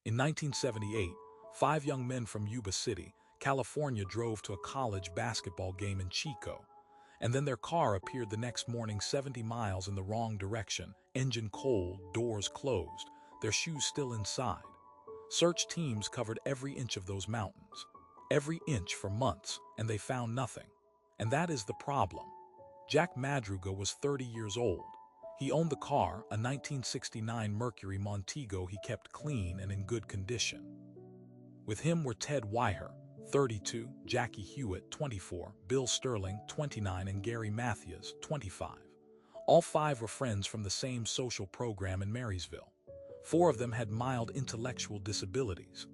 In 1978, five young men from Yuba City, California drove to a college basketball game in Chico, and then their car appeared the next morning 70 miles in the wrong direction, engine cold, doors closed, their shoes still inside. Search teams covered every inch of those mountains, every inch for months, and they found nothing. And that is the problem. Jack Madruga was 30 years old. He owned the car, a 1969 Mercury Montego he kept clean and in good condition. With him were Ted Weiher, 32, Jackie Hewitt, 24, Bill Sterling, 29, and Gary Matthews, 25. All five were friends from the same social program in Marysville. Four of them had mild intellectual disabilities.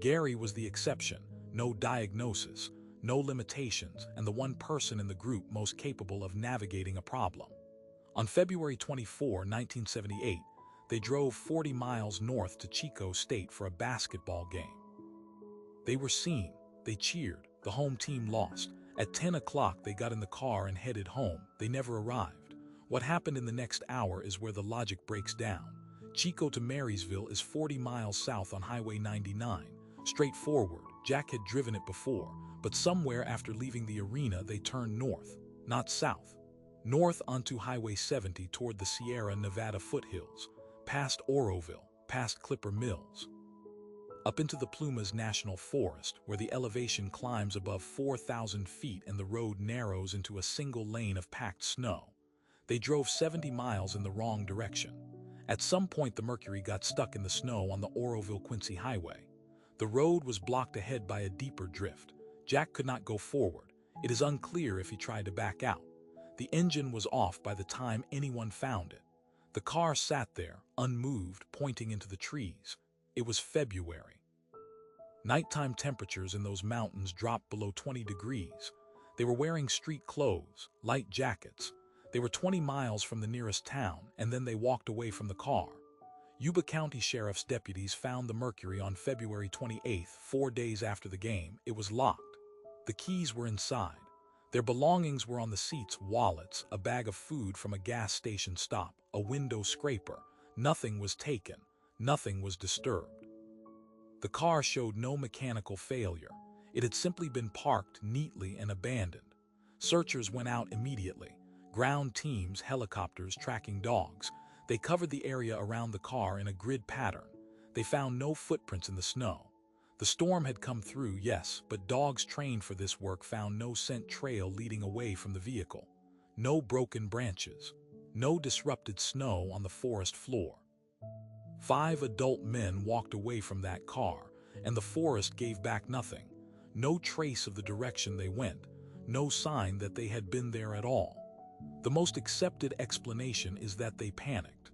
Gary was the exception, no diagnosis, no limitations, and the one person in the group most capable of navigating a problem. On February 24, 1978, they drove 40 miles north to Chico State for a basketball game. They were seen, they cheered, the home team lost. At 10 o'clock they got in the car and headed home. They never arrived. What happened in the next hour is where the logic breaks down. Chico to Marysville is 40 miles south on Highway 99. Straightforward, Jack had driven it before, but somewhere after leaving the arena they turned north, not south. North onto Highway 70 toward the Sierra Nevada foothills, past Oroville, past Clipper Mills, up into the Plumas National Forest, where the elevation climbs above 4,000 feet and the road narrows into a single lane of packed snow. They drove 70 miles in the wrong direction. At some point the Mercury got stuck in the snow on the Oroville-Quincy Highway. The road was blocked ahead by a deeper drift. Jack could not go forward. It is unclear if he tried to back out. The engine was off by the time anyone found it. The car sat there, unmoved, pointing into the trees. It was February. Nighttime temperatures in those mountains dropped below 20 degrees. They were wearing street clothes, light jackets. They were 20 miles from the nearest town, and then they walked away from the car. Yuba County Sheriff's deputies found the Mercury on February 28, 4 days after the game. It was locked. The keys were inside. Their belongings were on the seats: wallets, a bag of food from a gas station stop, a window scraper. Nothing was taken. Nothing was disturbed. The car showed no mechanical failure. It had simply been parked neatly and abandoned. Searchers went out immediately. Ground teams, helicopters, tracking dogs. They covered the area around the car in a grid pattern. They found no footprints in the snow. The storm had come through, yes, but dogs trained for this work found no scent trail leading away from the vehicle. No broken branches. No disrupted snow on the forest floor. 5 adult men walked away from that car, and the forest gave back nothing. No trace of the direction they went. No sign that they had been there at all. The most accepted explanation is that they panicked.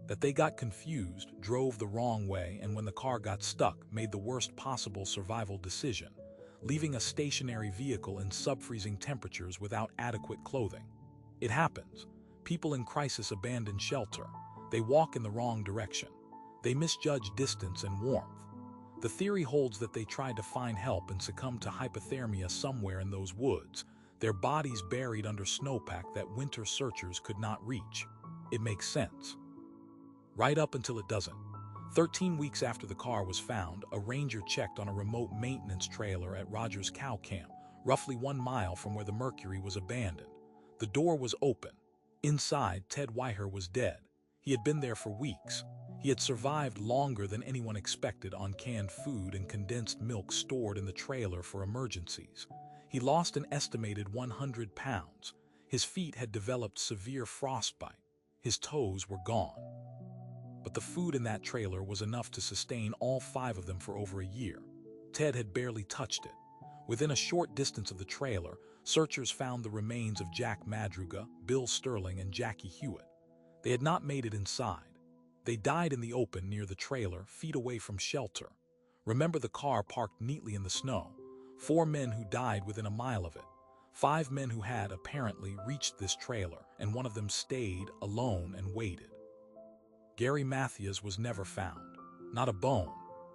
That they got confused, drove the wrong way, and when the car got stuck, made the worst possible survival decision, leaving a stationary vehicle in sub-freezing temperatures without adequate clothing. It happens. People in crisis abandon shelter. They walk in the wrong direction. They misjudge distance and warmth. The theory holds that they tried to find help and succumbed to hypothermia somewhere in those woods, their bodies buried under snowpack that winter searchers could not reach. It makes sense. Right up until it doesn't. 13 weeks after the car was found, a ranger checked on a remote maintenance trailer at Rogers Cow Camp, roughly 1 mile from where the Mercury was abandoned. The door was open. Inside, Ted Weiher was dead. He had been there for weeks. He had survived longer than anyone expected on canned food and condensed milk stored in the trailer for emergencies. He lost an estimated 100 pounds. His feet had developed severe frostbite. His toes were gone. But the food in that trailer was enough to sustain all 5 of them for over a year. Ted had barely touched it. Within a short distance of the trailer, searchers found the remains of Jack Madruga, Bill Sterling, and Jackie Hewitt. They had not made it inside. They died in the open near the trailer, feet away from shelter. Remember the car parked neatly in the snow. 4 men who died within a mile of it. 5 men who had, apparently, reached this trailer, and one of them stayed alone and waited. Gary Matthews was never found. Not a bone,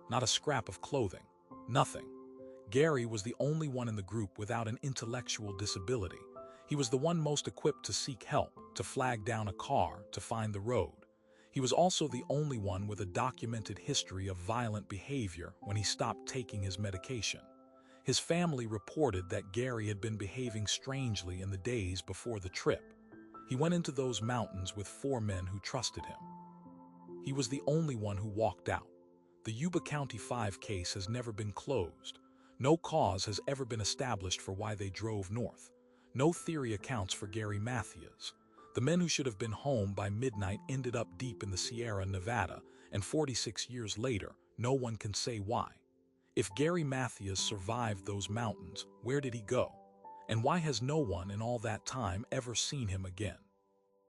not a scrap of clothing, nothing. Gary was the only one in the group without an intellectual disability. He was the one most equipped to seek help, to flag down a car, to find the road. He was also the only one with a documented history of violent behavior when he stopped taking his medication. His family reported that Gary had been behaving strangely in the days before the trip. He went into those mountains with 4 men who trusted him. He was the only one who walked out. The Yuba County Five case has never been closed. No cause has ever been established for why they drove north. No theory accounts for Gary Matthews. The men who should have been home by midnight ended up deep in the Sierra Nevada, and 46 years later, no one can say why. If Gary Matthews survived those mountains, where did he go? And why has no one in all that time ever seen him again?